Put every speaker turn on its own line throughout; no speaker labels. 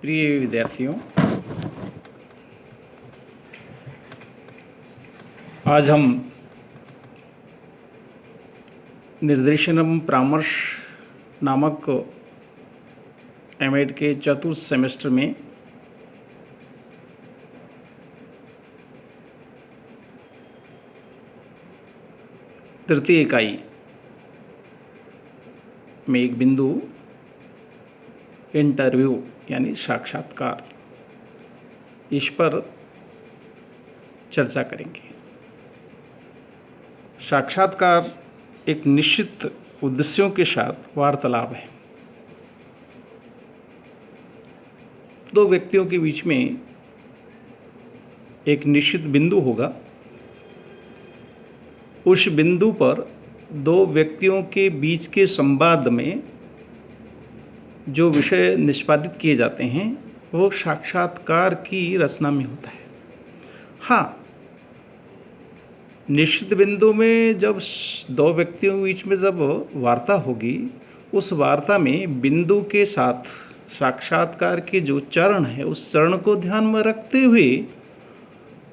प्रिय विद्यार्थियों, आज हम निर्देशनम परामर्श नामक एमएड के चतुर्थ सेमेस्टर में तृतीय इकाई में एक बिंदु इंटरव्यू यानी साक्षात्कार, इस पर चर्चा करेंगे। साक्षात्कार एक निश्चित उद्देश्यों के साथ वार्तालाप है। दो व्यक्तियों के बीच में एक निश्चित बिंदु होगा। उस बिंदु पर दो व्यक्तियों के बीच के संवाद में जो विषय निष्पादित किए जाते हैं वो साक्षात्कार की रचना में होता है। हाँ, निश्चित बिंदु में जब दो व्यक्तियों के बीच में जब वार्ता होगी, उस वार्ता में बिंदु के साथ साक्षात्कार के जो चरण है उस चरण को ध्यान में रखते हुए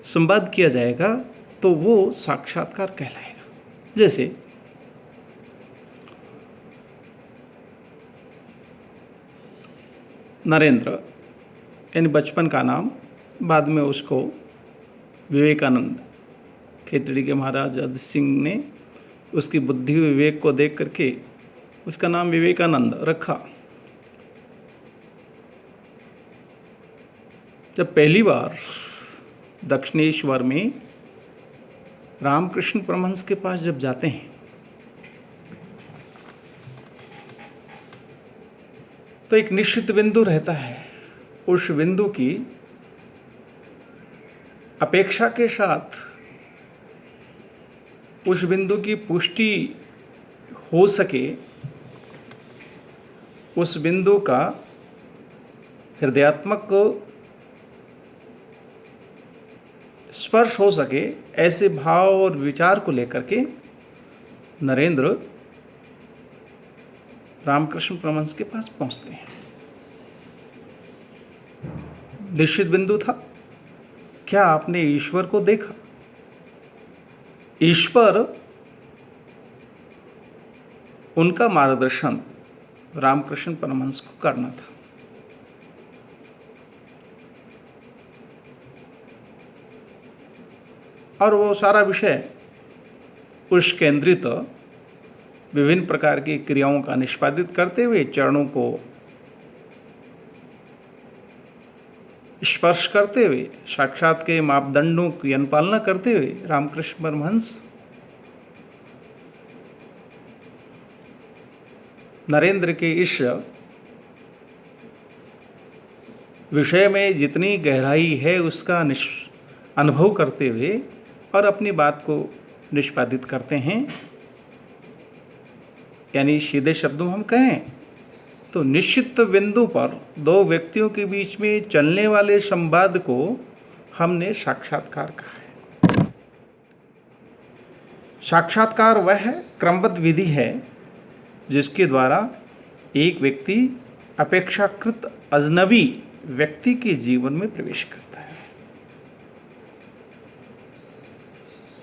संवाद किया जाएगा तो वो साक्षात्कार कहलाएगा। जैसे नरेंद्र यानी बचपन का नाम, बाद में उसको विवेकानंद खेतड़ी के महाराज अजित सिंह ने उसकी बुद्धि विवेक को देख करके उसका नाम विवेकानंद रखा। जब पहली बार दक्षिणेश्वर में रामकृष्ण परमहंस के पास जब जाते हैं तो एक निश्चित बिंदु रहता है। उस बिंदु की अपेक्षा के साथ उस बिंदु की पुष्टि हो सके, उस बिंदु का हृदयात्मक स्पर्श हो सके, ऐसे भाव और विचार को लेकर के नरेंद्र रामकृष्ण परमहंस के पास पहुंचते हैं। निश्चित बिंदु था, क्या आपने ईश्वर को देखा? ईश्वर, उनका मार्गदर्शन रामकृष्ण परमहंस को करना था। और वो सारा विषय उस केंद्रित विभिन्न प्रकार की क्रियाओं का निष्पादित करते हुए, चरणों को स्पर्श करते हुए, साक्षात के मापदंडों की अनुपालना करते हुए रामकृष्ण परमहंस नरेंद्र के इस विषय में जितनी गहराई है उसका अनुभव करते हुए और अपनी बात को निष्पादित करते हैं। यानी सीधे शब्दों में हम कहें तो निश्चित बिंदु पर दो व्यक्तियों के बीच में चलने वाले संवाद को हमने साक्षात्कार कहा है। साक्षात्कार वह क्रमबद्ध विधि है जिसके द्वारा एक व्यक्ति अपेक्षाकृत अजनबी व्यक्ति के जीवन में प्रवेश करता है।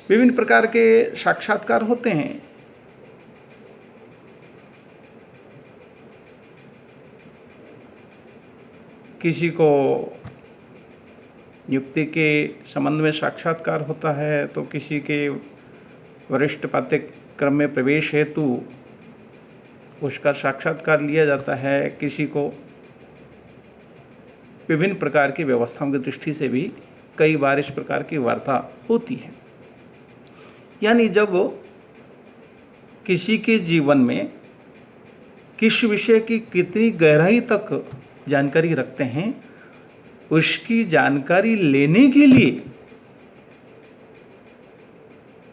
विभिन्न प्रकार के साक्षात्कार होते हैं। किसी को नियुक्ति के संबंध में साक्षात्कार होता है, तो किसी के वरिष्ठ पाठ्यक्रम में प्रवेश हेतु उसका साक्षात्कार लिया जाता है। किसी को विभिन्न प्रकार की व्यवस्थाओं की दृष्टि से भी कई बार इस प्रकार की वार्ता होती है। यानी जब किसी के जीवन में किस विषय की कितनी गहराई तक जानकारी रखते हैं, उसकी जानकारी लेने के लिए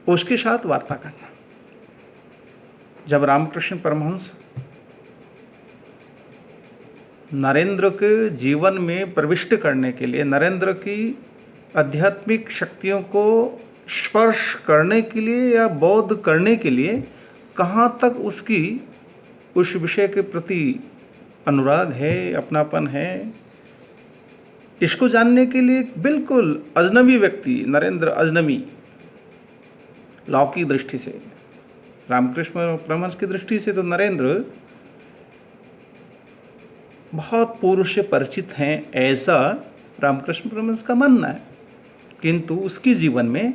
उसके साथ वार्ता करना। जब रामकृष्ण परमहंस नरेंद्र के जीवन में प्रविष्ट करने के लिए, नरेंद्र की आध्यात्मिक शक्तियों को स्पर्श करने के लिए या बोध करने के लिए कहाँ तक उसकी उस विषय के प्रति अनुराग है, अपनापन है, इसको जानने के लिए बिल्कुल अजनबी व्यक्ति, नरेंद्र अजनबी, लॉ की दृष्टि से, रामकृष्ण परमहंस की दृष्टि से तो नरेंद्र बहुत पूर्व से परिचित हैं, ऐसा रामकृष्ण परमहंस का मानना है। किंतु उसके जीवन में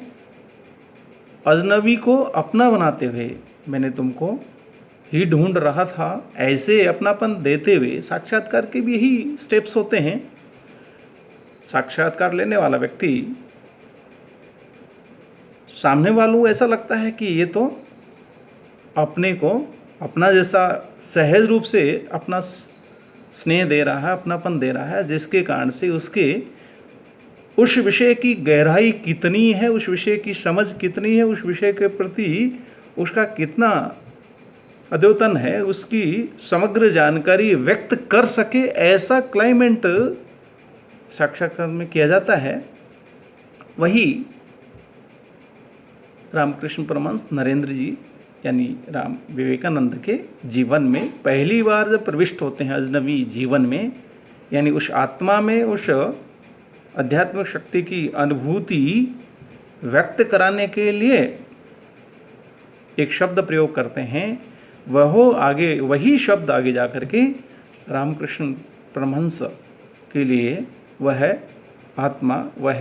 अजनबी को अपना बनाते हुए, मैंने तुमको ही ढूंढ रहा था, ऐसे अपनापन देते हुए, साक्षात्कार के भी यही स्टेप्स होते हैं। साक्षात्कार लेने वाला व्यक्ति, सामने वालों ऐसा लगता है कि ये तो अपने को अपना जैसा सहज रूप से अपना स्नेह दे रहा है, अपनापन दे रहा है, जिसके कारण से उसके उस विषय की गहराई कितनी है, उस विषय की समझ कितनी है, उस विषय के प्रति उसका कितना अद्यतन है, उसकी समग्र जानकारी व्यक्त कर सके, ऐसा क्लाइमेट साक्षात्कार में किया जाता है। वही रामकृष्ण परमहंस नरेंद्र जी यानी राम विवेकानंद के जीवन में पहली बार जब प्रविष्ट होते हैं अजनबी जीवन में, यानी उस आत्मा में उस आध्यात्मिक शक्ति की अनुभूति व्यक्त कराने के लिए एक शब्द प्रयोग करते हैं, वही शब्द आगे जाकर के रामकृष्ण परमहंस के लिए वह आत्मा, वह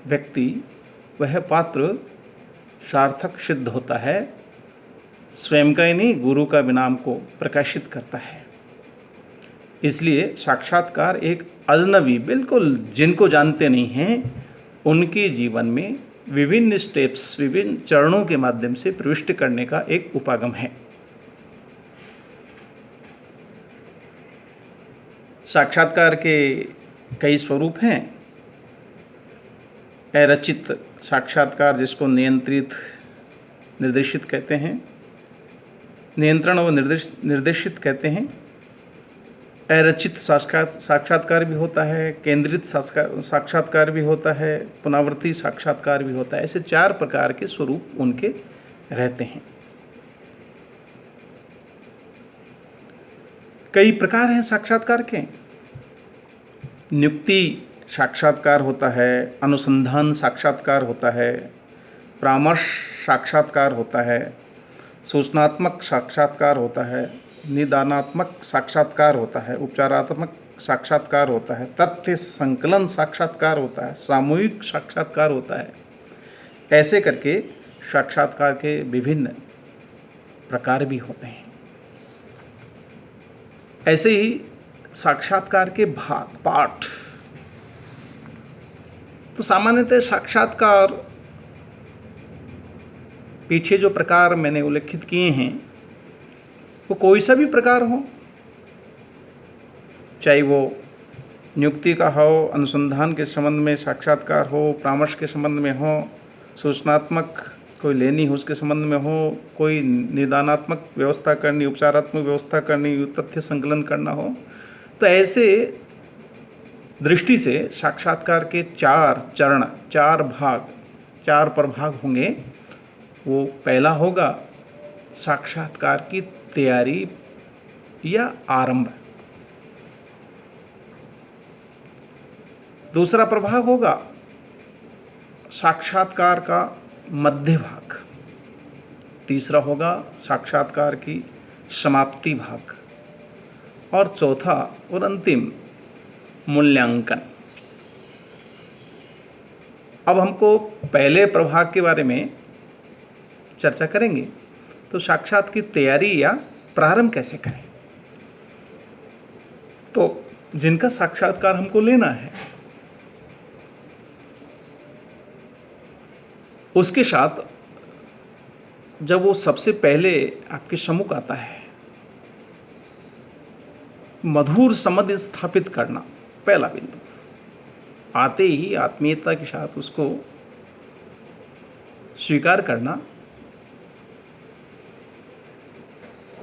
व्यक्ति, वह पात्र सार्थक सिद्ध होता है। स्वयं का ही नहीं, गुरु का भी नाम को प्रकाशित करता है। इसलिए साक्षात्कार एक अजनबी, बिल्कुल जिनको जानते नहीं हैं, उनके जीवन में विभिन्न स्टेप्स, विभिन्न चरणों के माध्यम से प्रविष्ट करने का एक उपागम है। साक्षात्कार के कई स्वरूप हैं। अरचित साक्षात्कार, जिसको नियंत्रित निर्देशित कहते हैं, नियंत्रण और निर्देशित कहते हैं। अरचित साक्षात्कार भी होता है, केंद्रित साक्षात्कार भी होता है, पुनरावर्ती साक्षात्कार भी होता है। ऐसे 4 प्रकार के स्वरूप उनके रहते हैं। कई प्रकार हैं साक्षात्कार के। नियुक्ति साक्षात्कार होता है, अनुसंधान साक्षात्कार होता है, परामर्श साक्षात्कार होता है, सूचनात्मक साक्षात्कार होता है, निदानात्मक साक्षात्कार होता है, उपचारात्मक साक्षात्कार होता है, तथ्य संकलन साक्षात्कार होता है, सामूहिक साक्षात्कार होता है। ऐसे करके साक्षात्कार के विभिन्न प्रकार भी होते हैं। ऐसे ही साक्षात्कार के भाग, पाठ, तो सामान्यतः साक्षात्कार पीछे जो प्रकार मैंने उल्लेखित किए हैं, वो कोई सा भी प्रकार हो, चाहे वो नियुक्ति का हो, अनुसंधान के संबंध में साक्षात्कार हो, परामर्श के संबंध में हो, सूचनात्मक कोई लेनी हो उसके संबंध में हो, कोई निदानात्मक व्यवस्था करनी, उपचारात्मक व्यवस्था करनी, तथ्य संकलन करना हो। तो ऐसे दृष्टि से साक्षात्कार के 4 चरण, 4 भाग, 4 प्रभाग होंगे। वो पहला होगा साक्षात्कार की तैयारी या आरंभ। दूसरा प्रभाग होगा साक्षात्कार का मध्य भाग। तीसरा होगा साक्षात्कार की समाप्ति भाग। और चौथा और अंतिम मूल्यांकन। अब हमको पहले प्रभाग के बारे में चर्चा करेंगे। तो साक्षात की तैयारी या प्रारंभ कैसे करें। तो जिनका साक्षात्कार हमको लेना है, उसके साथ जब वो सबसे पहले आपके सम्मुख आता है, मधुर संबंध स्थापित करना पहला बिंदु। आते ही आत्मीयता के साथ उसको स्वीकार करना,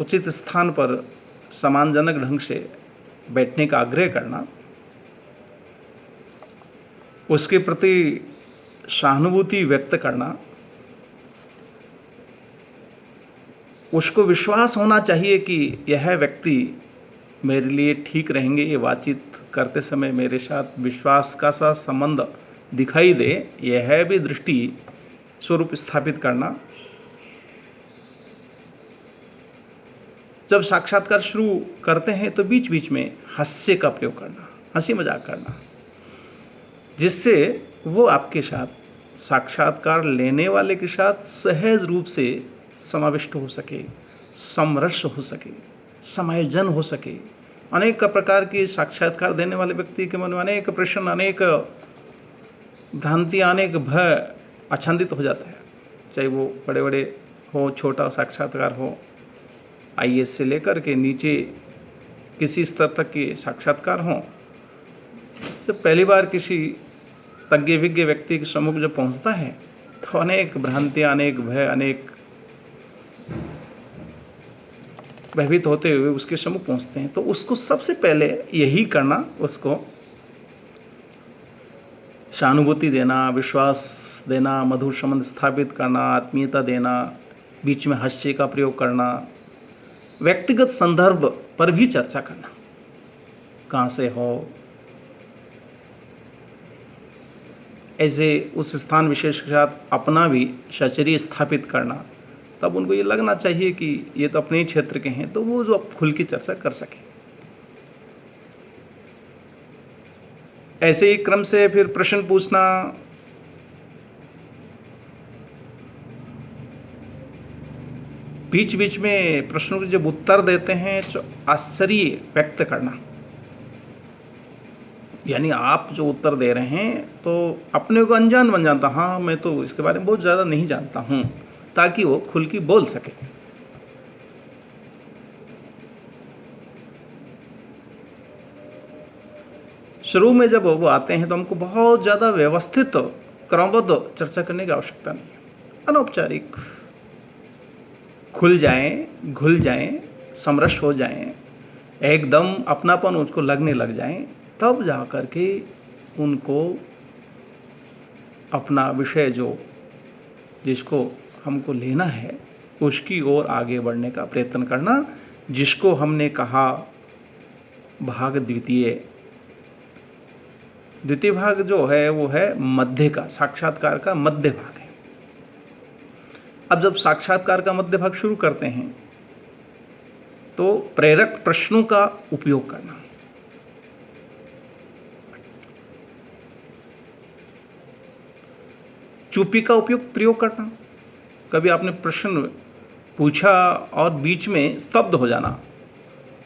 उचित स्थान पर सम्मानजनक ढंग से बैठने का आग्रह करना, उसके प्रति सहानुभूति व्यक्त करना, उसको विश्वास होना चाहिए कि यह व्यक्ति मेरे लिए ठीक रहेंगे, ये बातचीत करते समय मेरे साथ विश्वास का सा संबंध दिखाई दे, यह भी दृष्टि स्वरूप स्थापित करना। जब साक्षात्कार शुरू करते हैं तो बीच बीच में हास्य का प्रयोग करना, हंसी मजाक करना, जिससे वो आपके साथ साक्षात्कार लेने वाले के साथ सहज रूप से समाविष्ट हो सके, समरस हो सके, समायोजन हो सके। अनेक प्रकार के साक्षात्कार देने वाले व्यक्ति के मन में अनेक प्रश्न, अनेक भ्रांतियाँ, अनेक भय आच्छादित हो जाता है। चाहे वो बड़े बड़े हो, छोटा साक्षात्कार हो, आईएएस से लेकर के नीचे किसी स्तर तक के साक्षात्कार हों। जब पहली बार किसी तज्ञ विज्ञ व्यक्ति के सम्मुख जब पहुंचता है तो अनेक भ्रांतियाँ, अनेक भय, अनेक भयभीत होते हुए उसके सम्मुख पहुंचते हैं। तो उसको सबसे पहले यही करना, उसको सहानुभूति देना, विश्वास देना, मधुर संबंध स्थापित करना, आत्मीयता देना, बीच में हास्य का प्रयोग करना, व्यक्तिगत संदर्भ पर भी चर्चा करना, कहाँ से हो, ऐसे उस स्थान विशेष के साथ अपना भी सचरी स्थापित करना। तब उनको ये लगना चाहिए कि ये तो अपने ही क्षेत्र के हैं, तो वो जो खुल की चर्चा कर सके। ऐसे ही क्रम से फिर प्रश्न पूछना, बीच बीच में प्रश्नों के जब उत्तर देते हैं तो आश्चर्य व्यक्त करना, यानी आप जो उत्तर दे रहे हैं तो अपने को अनजान बन जाता, हाँ मैं तो इसके बारे में बहुत ज़्यादा नहीं जानता हूँ, ताकि वो खुल की बोल सके। शुरू में जब वो आते हैं तो हमको बहुत ज़्यादा व्यवस्थित क्रमबद्ध चर्चा करने की आवश्यकता नहीं है। अनौपचारिक खुल जाएं, घुल जाएं, समरस हो जाएं, एकदम अपनापन उसको लगने लग जाएं, तब जा कर के उनको अपना विषय जो जिसको हमको लेना है उसकी ओर आगे बढ़ने का प्रयत्न करना, जिसको हमने कहा भाग द्वितीय भाग जो है वो है मध्य का, साक्षात्कार का मध्य भाग है। अब जब साक्षात्कार का मध्य भाग शुरू करते हैं तो प्रेरक प्रश्नों का उपयोग करना, चुप्पी का प्रयोग करना। कभी आपने प्रश्न पूछा और बीच में स्तब्ध हो जाना,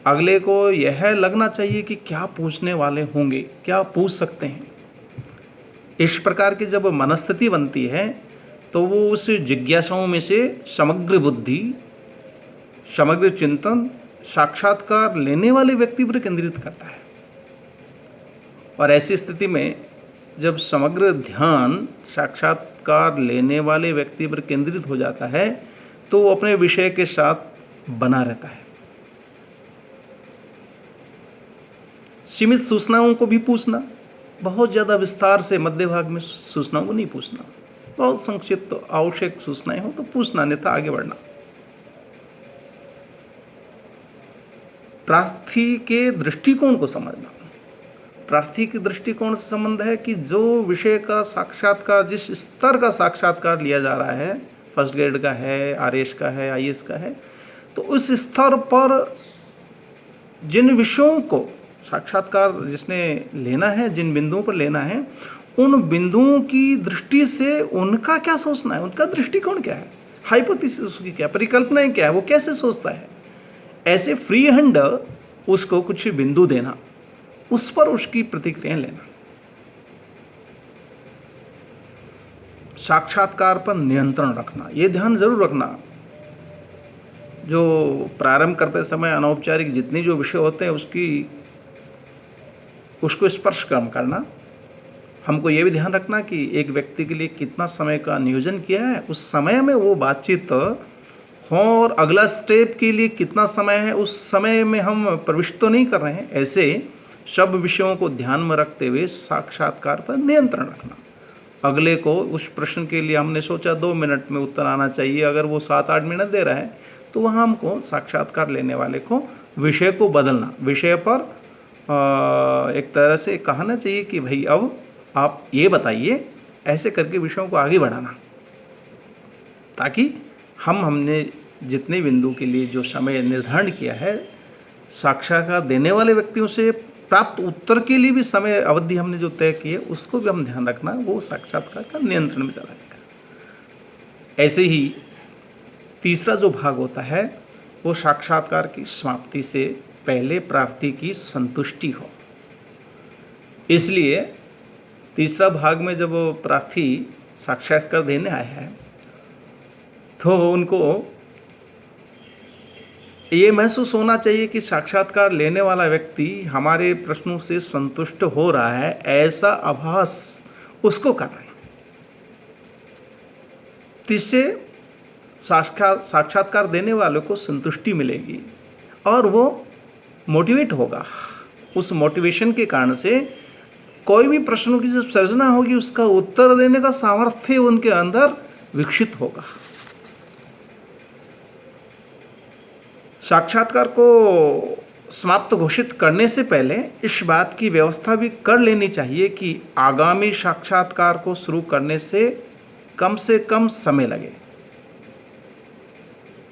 अगले को यह लगना चाहिए कि क्या पूछने वाले होंगे, क्या पूछ सकते हैं। इस प्रकार की जब मनस्थिति बनती है तो वो उस जिज्ञासाओं में से समग्र बुद्धि, समग्र चिंतन साक्षात्कार लेने वाले व्यक्ति पर केंद्रित करता है। और ऐसी स्थिति में जब समग्र ध्यान साक्षात्कार लेने वाले व्यक्ति पर केंद्रित हो जाता है तो वो अपने विषय के साथ बना रहता है। सीमित सूचनाओं को भी पूछना, बहुत ज़्यादा विस्तार से मध्य भाग में सूचनाओं को नहीं पूछना। बहुत संक्षिप्त तो आवश्यक सूचनाएं हो तो पूछना, अन्यथा आगे बढ़ना। प्रार्थी के दृष्टिकोण को समझना। प्रार्थी के दृष्टिकोण से संबंध है कि जो विषय का साक्षात्कार, जिस स्तर का साक्षात्कार लिया जा रहा है, फर्स्ट ग्रेड का है, आरएस का है, आईएएस का है, तो उस स्तर पर जिन विषयों को साक्षात्कार जिसने लेना है, जिन बिंदुओं पर लेना है, उन बिंदुओं की दृष्टि से उनका क्या सोचना है, उनका दृष्टिकोण क्या है, हाइपोथेसिस उसकी क्या, परिकल्पनाएं क्या है, वो कैसे सोचता है। ऐसे फ्री हैंड उसको कुछ बिंदु देना, उस पर उसकी प्रतिक्रियाएं लेना। साक्षात्कार पर नियंत्रण रखना, ये ध्यान जरूर रखना। जो प्रारंभ करते समय अनौपचारिक जितने जो विषय होते हैं उसको स्पर्श कम करना। हमको ये भी ध्यान रखना कि एक व्यक्ति के लिए कितना समय का नियोजन किया है, उस समय में वो बातचीत हो, और अगला स्टेप के लिए कितना समय है उस समय में हम प्रविष्ट तो नहीं कर रहे हैं। ऐसे सब विषयों को ध्यान में रखते हुए साक्षात्कार पर नियंत्रण रखना। अगले को उस प्रश्न के लिए हमने सोचा 2 मिनट में उत्तर आना चाहिए, अगर वो 7-8 मिनट दे रहा है तो वहाँ हमको साक्षात्कार लेने वाले को विषय को बदलना, विषय पर एक तरह से कहना चाहिए कि भाई अब आप ये बताइए, ऐसे करके विषयों को आगे बढ़ाना, ताकि हमने जितने बिंदु के लिए जो समय निर्धारण किया है, साक्षात्कार देने वाले व्यक्तियों से प्राप्त उत्तर के लिए भी समय अवधि हमने जो तय की है, उसको भी हम ध्यान रखना, वो साक्षात्कार का नियंत्रण में चला जाएगा। ऐसे ही तीसरा जो भाग होता है, वो साक्षात्कार की समाप्ति से पहले प्रार्थी की संतुष्टि हो। इसलिए तीसरा भाग में जब वो प्रार्थी साक्षात्कार देने आए हैं, तो उनको ये महसूस होना चाहिए कि साक्षात्कार लेने वाला व्यक्ति हमारे प्रश्नों से संतुष्ट हो रहा है, ऐसा आभास उसको करना। इससे साक्षात्कार देने वालों को संतुष्टि मिलेगी और वो मोटिवेट होगा। उस मोटिवेशन के कारण से कोई भी प्रश्नों की जो सर्जना होगी, उसका उत्तर देने का सामर्थ्य उनके अंदर विकसित होगा। साक्षात्कार को समाप्त घोषित करने से पहले इस बात की व्यवस्था भी कर लेनी चाहिए कि आगामी साक्षात्कार को शुरू करने से कम समय लगे।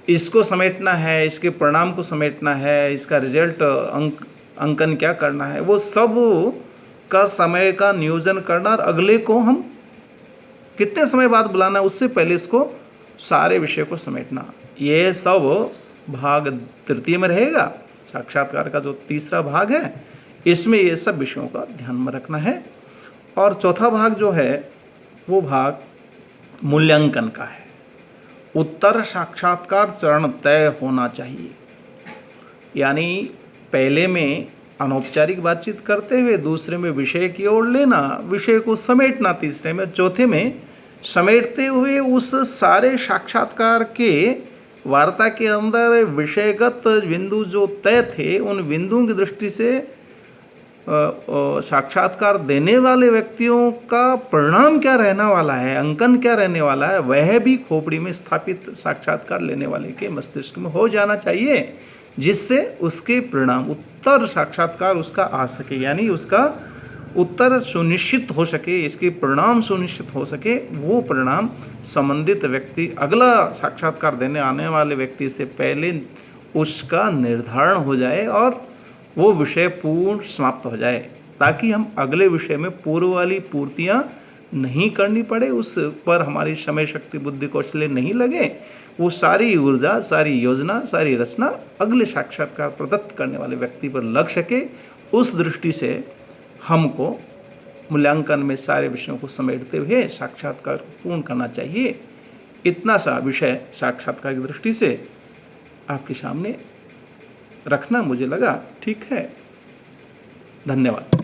इसको समेटना है, इसके परिणाम को समेटना है, इसका रिजल्ट अंकन क्या करना है, वो सब का समय का नियोजन करना, और अगले को हम कितने समय बाद बुलाना, उससे पहले इसको सारे विषय को समेटना, ये सब भाग तृतीय में रहेगा। साक्षात्कार का जो तीसरा भाग है, इसमें ये सब विषयों का ध्यान में रखना है। और चौथा भाग जो है, वो भाग मूल्यांकन का है। उत्तर साक्षात्कार चरण तय होना चाहिए, यानी पहले में अनौपचारिक बातचीत करते हुए, दूसरे में विषय की ओर लेना, विषय को समेटना, तीसरे में, चौथे में समेटते हुए उस सारे साक्षात्कार के वार्ता के अंदर विषयगत बिंदु जो तय थे, उन बिंदुओं की दृष्टि से साक्षात्कार देने वाले व्यक्तियों का परिणाम क्या रहने वाला है, अंकन क्या रहने वाला है, वह भी खोपड़ी में स्थापित साक्षात्कार लेने वाले के मस्तिष्क में हो जाना चाहिए, जिससे उसके परिणाम, उत्तर साक्षात्कार उसका आ सके, यानी उसका उत्तर सुनिश्चित हो सके, इसके परिणाम सुनिश्चित हो सके। वो परिणाम संबंधित व्यक्ति, अगला साक्षात्कार देने आने वाले व्यक्ति से पहले उसका निर्धारण हो जाए और वो विषय पूर्ण समाप्त हो जाए, ताकि हम अगले विषय में पूर्व वाली पूर्तियाँ नहीं करनी पड़े, उस पर हमारी समय, शक्ति, बुद्धि, कौशल्य नहीं लगे। वो सारी ऊर्जा, सारी योजना, सारी रचना अगले साक्षात्कार प्रदत्त करने वाले व्यक्ति पर लग सके। उस दृष्टि से हमको मूल्यांकन में सारे विषयों को समेटते हुए साक्षात्कार पूर्ण करना चाहिए। इतना सा विषय साक्षात्कार की दृष्टि से आपके सामने रखना मुझे लगा ठीक है। धन्यवाद।